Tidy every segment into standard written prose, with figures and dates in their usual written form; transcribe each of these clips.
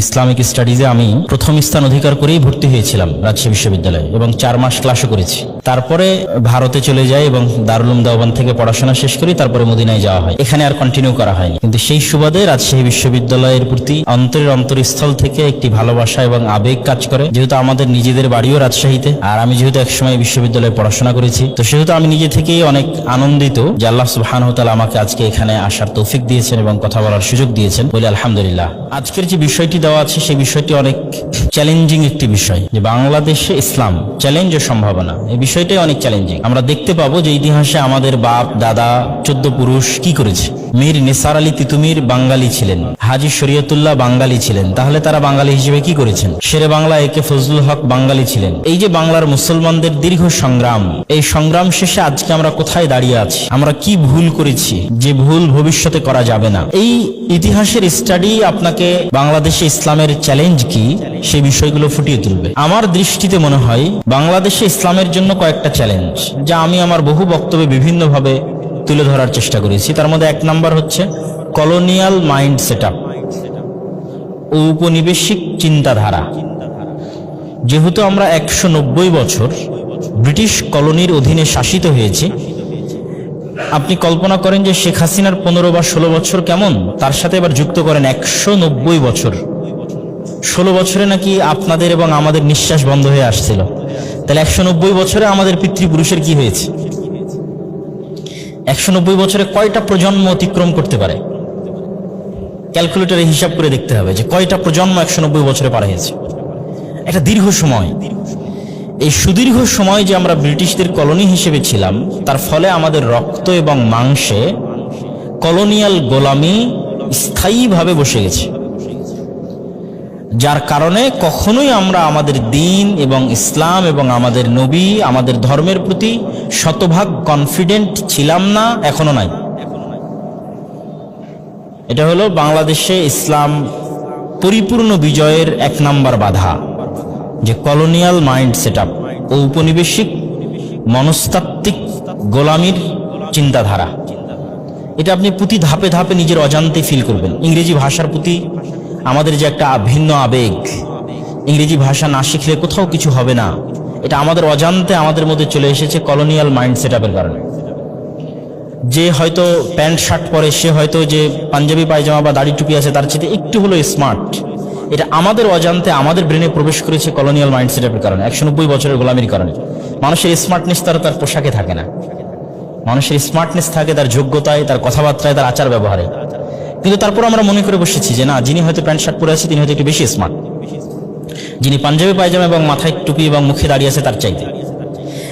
Islamic স্টাডিজে আমি প্রথম স্থান অধিকার করেই ভর্তি হয়েছিলাম রাজশাহী বিশ্ববিদ্যালয়ে এবং 4 মাস ক্লাসও করেছি। তারপরে ভারতে চলে যাই এবং দারুল উলুম দেওবন্দ থেকে পড়াশোনা শেষ করি, তারপরে মদিনায় যাওয়া হয়। এখানে আর কন্টিনিউ করা হয়নি, কিন্তু সেই সুবাদে রাজশাহী বিশ্ববিদ্যালয়ের প্রতি অন্তরের অন্তরস্থল থেকে একটি ভালোবাসা এবং আবেগ কাজ করে। যেহেতু আমাদের নিজেদের বাড়িও রাজশাহীতে, আর আমি যেহেতু একসময় বিশ্ববিদ্যালয়ে পড়াশোনা করেছি, তো সেহেতু আমি নিজে থেকেই অনেক আনন্দিত যে আল্লাহ সুবহানাহু ওয়া তাআলা আমাকে আজকে এখানে আসার তৌফিক দিয়েছেন এবং কথা বলার সুযোগ দিয়েছেন, বলে আলহামদুলিল্লাহ। আজকের যে বিষয়টি দেওয়া আছে সেই বিষয়টি অনেক চ্যালেঞ্জিং একটি বিষয়, যে বাংলাদেশে ইসলাম চ্যালেঞ্জ ও সম্ভাবনা, এই বিষয়টাই অনেক চ্যালেঞ্জিং। আমরা দেখতে পাবো যে ইতিহাসে আমাদের বাপ দাদা 14 পুরুষ কি করেছে। মীর নিসার আলী তিতুমির বাঙালি ছিলেন, হাজী শরীয়তুল্লাহ বাঙালি ছিলেন, তাহলে তারা বাঙালি হিসেবে কি করেছেন? শেরে বাংলা একে ফজলুল হক বাঙালি ছিলেন। এই যে বাংলার মুসলমানদের দীর্ঘ সংগ্রাম, এই সংগ্রাম শেষে আজকে আমরা কোথায় দাঁড়িয়ে আছি? আমরা কি ভুল করেছি যে ভুল ভবিষ্যতে করা যাবে না? এই ইতিহাসের স্টাডি আপনাকে বাংলাদেশে ইসলামের চ্যালেঞ্জ কি সেই বিষয়গুলো ফুটিয়ে তুলবে। আমার দৃষ্টিতে মনে হয় বাংলাদেশে ইসলামের জন্য কয়েকটা চ্যালেঞ্জ, যা আমি আমার বহু বক্তব্যে বিভিন্নভাবে তুলে ধরার চেষ্টা করেছি। তার মধ্যে 1 নাম্বার হচ্ছে কলোনিয়াল মাইন্ড সেটআপ, ঔপনিবেশিক চিন্তাধারা। যেহেতু আমরা 190 বছর ব্রিটিশ কলোনির অধীনে শাসিত হয়েছি, আপনি কল্পনা করেন যে শেখ হাসিনার 15 বা 16 বছর কেমন, তার সাথে এবার যুক্ত করেন 190 বছর। 16 বছরে নাকি আপনাদের এবং আমাদের নিঃশ্বাস বন্ধ হয়ে আসছিল, তাহলে 190 বছরে আমাদের পিতৃপুরুষের কি হয়েছে? 190 বছরে কয়টা প্রজন্ম অতিক্রম করতে পারে? ক্যালকুলেটরে হিসাব করে দেখতে হবে যে কয়টা প্রজন্ম 190 বছরে পার হয়েছে। একটা দীর্ঘ সময়। এই সুদীর্ঘ সময় যে আমরা ব্রিটিশদের কলোনি হিসেবে ছিলাম, তার ফলে আমাদের রক্ত এবং মাংসে কলোনিয়াল গোলামি স্থায়ীভাবে বসে গেছে, যার কারণে কখনোই আমরা আমাদের দ্বীন এবং ইসলাম এবং আমাদের নবী, আমাদের ধর্মের প্রতি শতভাগ কনফিডেন্ট ছিলাম না, এখনো নাই। এটা হলো বাংলাদেশে ইসলাম পরিপূর্ণ বিজয়ের 1 নাম্বার বাধা, যে কলোনিয়াল মাইন্ড সেটআপ, ঔপনিবেশিক মনস্তাত্ত্বিক গোলামির চিন্তাধারা। এটা আপনি প্রতি ধাপে ধাপে নিজের অজান্তে ফিল করবেন। ইংরেজি ভাষার প্রতি আমাদের যে একটা ভিন্ন আবেগ, ইংরেজি ভাষা না শিখলে কোথাও কিছু হবে না, এটা আমাদের অজান্তে আমাদের মধ্যে চলে এসেছে কলোনিয়াল মাইন্ড সেটআপের কারণে। যে হয়তো প্যান্ট শার্ট পরে, সে হয়তো যে পাঞ্জাবি পায়জামা বা দাড়ি টুপি আছে তার চেয়ে একটু হলো স্মার্ট, এটা আমাদের অজান্তে আমাদের ব্রেনে প্রবেশ করেছে কলোনিয়াল মাইন্ড সেটআপের কারণে, 190 বছরের গোলামির কারণে। মানুষের স্মার্টনেস তার পোশাকে থাকে না, মানুষের স্মার্টনেস থাকে তার যোগ্যতায়, তার কথাবার্তায়, তার আচার ব্যবহারে। কিন্তু তারপর আমরা মনে করে বসেছি যে না, যিনি হয়তো প্যান্ট শার্ট পরে আছে তিনি হয়তো একটু বেশি স্মার্ট, যিনি পাঞ্জাবি পায়জামা এবং মাথায় টুপি এবং মুখে দাঁড়িয়ে আছে তার চাইতে।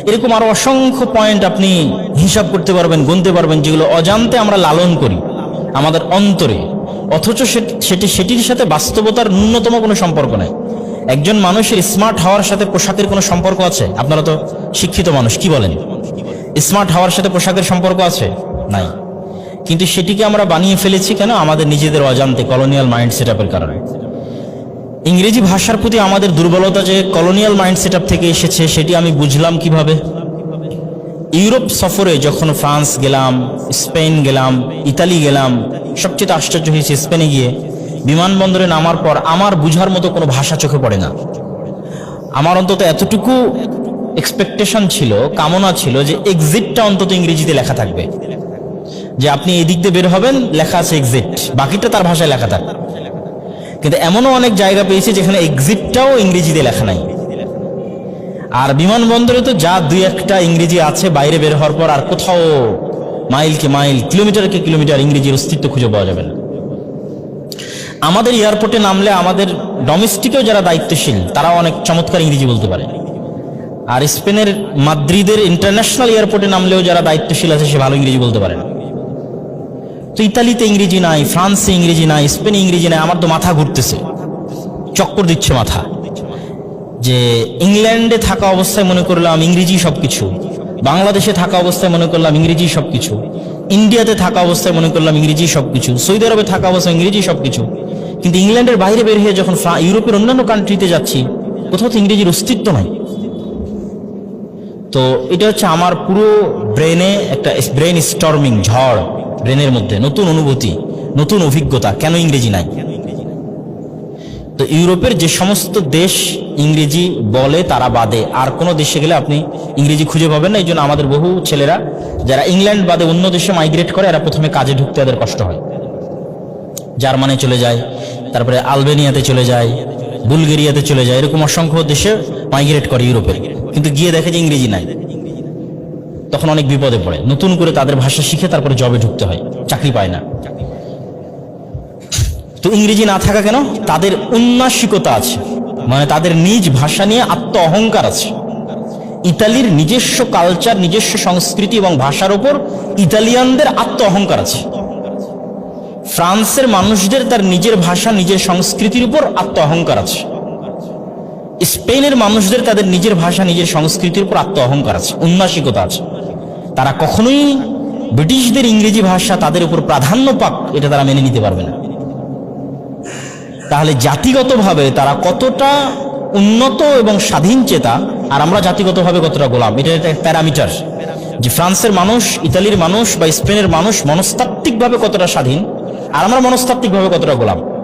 এরকম আরো অসংখ্য পয়েন্ট আপনি হিসাব করতে পারবেন, গুনতে পারবেন, যেগুলো অজান্তে আমরা লালন করি আমাদের অন্তরে, অথচ সেটির সাথে বাস্তবতার ন্যূনতম কোনো সম্পর্ক নেই। একজন মানুষের স্মার্ট হওয়ার সাথে পোশাকের কোনো সম্পর্ক আছে? আপনারা তো শিক্ষিত মানুষ, কি বলেন? স্মার্ট হওয়ার সাথে পোশাকের সম্পর্ক আছে? নাই। কিন্তু সেটিকে আমরা বানিয়ে ফেলেছি কেন? আমাদের নিজেদের অজান্তে, কলোনিয়াল মাইন্ড সেটআপের কারণে। ইংরেজি ভাষার প্রতি আমাদের দুর্বলতা যে কলোনিয়াল মাইন্ড সেটআপ থেকে এসেছে, সেটি আমি বুঝলাম কিভাবে? ইউরোপ সফরে যখন ফ্রান্স গেলাম, স্পেন গেলাম, ইতালি গেলাম, সবচেয়ে আশ্চর্য হয়েছে স্পেনে গিয়ে বিমানবন্দরে নামার পর আমার বুঝার মতো কোনো ভাষা চোখে পড়ে না। আমার অন্তত এতটুকু এক্সপেকটেশন ছিল, কামনা ছিল যে এক্সিটটা অন্তত ইংরেজিতে লেখা থাকবে, যে আপনি এই দিক দিয়ে বের হবেন, লেখা আছে এক্সিট, বাকিটা তার ভাষায় লেখা থাকবে। কিন্তু এমনও অনেক জায়গা পেয়েছি যেখানে এক্সিটটাও ইংরেজিতে লেখা নাই। আর বিমানবন্দরে তো যা 2-1টা ইংরেজি আছে, বাইরে বের হওয়ার পর আর কোথাও মাইলকে মাইল, কিলোমিটারকে কিলোমিটার ইংরেজির অস্তিত্ব খুঁজে পাওয়া যাবে না। আমাদের এয়ারপোর্টে নামলে আমাদের ডোমেস্টিকেও যারা দায়িত্বশীল তারাও অনেক চমৎকার ইংরেজি বলতে পারে, আর স্পেনের মাদ্রিদের ইন্টারন্যাশনাল এয়ারপোর্টে নামলেও যারা দায়িত্বশীল আছে সে ভালো ইংরেজি বলতে পারে না। তো ইতালিতে ইংরেজি নাই, ফ্রান্সে ইংরেজি নাই, স্পেনে ইংরেজি নাই। আমার তো মাথা ঘুরতেছে, চক্কর দিচ্ছে মাথা, যে ইংল্যান্ডে থাকা অবস্থায় মনে করলাম ইংরেজি সবকিছু, বাংলাদেশে থাকা অবস্থায় মনে করলাম ইংরেজি সবকিছু, ইন্ডিয়াতে থাকা অবস্থায় মনে করলাম ইংরেজি সবকিছু, সৌদি আরবে থাকা অবস্থায় ইংরেজি সবকিছু। কিন্তু ইংল্যান্ডের বাইরে বের হয়ে যখন ইউরোপের অন্যান্য কান্ট্রিতে যাচ্ছি, কোথাও তো ইংরেজির অস্তিত্ব নাই। তো এটা হচ্ছে আমার পুরো ব্রেনে একটা ব্রেন স্টর্মিং ঝড়, ব্রেনের মধ্যে নতুন অনুভূতি, নতুন অভিজ্ঞতা, কেন ইংরেজি নাই। তো ইউরোপের যে সমস্ত দেশ ইংরেজি বলে তারা বাদে আর কোনো দেশে গেলে আপনি ইংরেজি খুঁজে পাবেন না। এই জন্য আমাদের বহু ছেলেরা যারা ইংল্যান্ড বাদে অন্য দেশে মাইগ্রেট করে, এরা প্রথমে কাজে ঢুকতে এদের কষ্ট হয়। জার্মানি চলে যায়, তারপরে আলবেনিয়াতে চলে যায়, বুলগেরিয়াতে চলে যায়, এরকম অসংখ্য দেশে মাইগ্রেট করে ইউরোপে, কিন্তু গিয়ে দেখে যে ইংরেজি নাই, তখন অনেক বিপদে পড়ে। নতুন করে তাদের ভাষা শিখে তারপরে জবে ঢুকতে হয়, চাকরি পায় না। তো ইংরেজি না থাকা কেন? তাদের উন্নাসিকতা আছে, মানে তাদের নিজ ভাষা নিয়ে আত্ম অহংকার আছে। ইতালির নিজস্ব কালচার, নিজস্ব সংস্কৃতি এবং ভাষার উপর ইতালিয়ানদের আত্ম অহংকার আছে। ফ্রান্সের মানুষদের তার নিজের ভাষা, নিজের সংস্কৃতির উপর আত্ম অহংকার আছে। স্পেনের মানুষদের তাদের নিজের ভাষা, নিজের সংস্কৃতির উপর আত্ম অহংকার আছে, উন্নাসিকতা আছে। তারা কখনোই ব্রিটিশদের ইংরেজি ভাষা তাদের উপর প্রাধান্য পাক, এটা তারা মেনে নিতে পারবে না। তাহলে জাতিগতভাবে তারা কতটা উন্নত এবং স্বাধীন চেতা, আর আমরা জাতিগতভাবে কতটা গোলাম, এটা একটা প্যারামিটার যে ফ্রান্সের মানুষ, ইতালির মানুষ বা স্পেনের মানুষ মনস্তাত্ত্বিকভাবে কতটা স্বাধীন, আর আমরা মনস্তাত্ত্বিকভাবে কতটা গোলাম।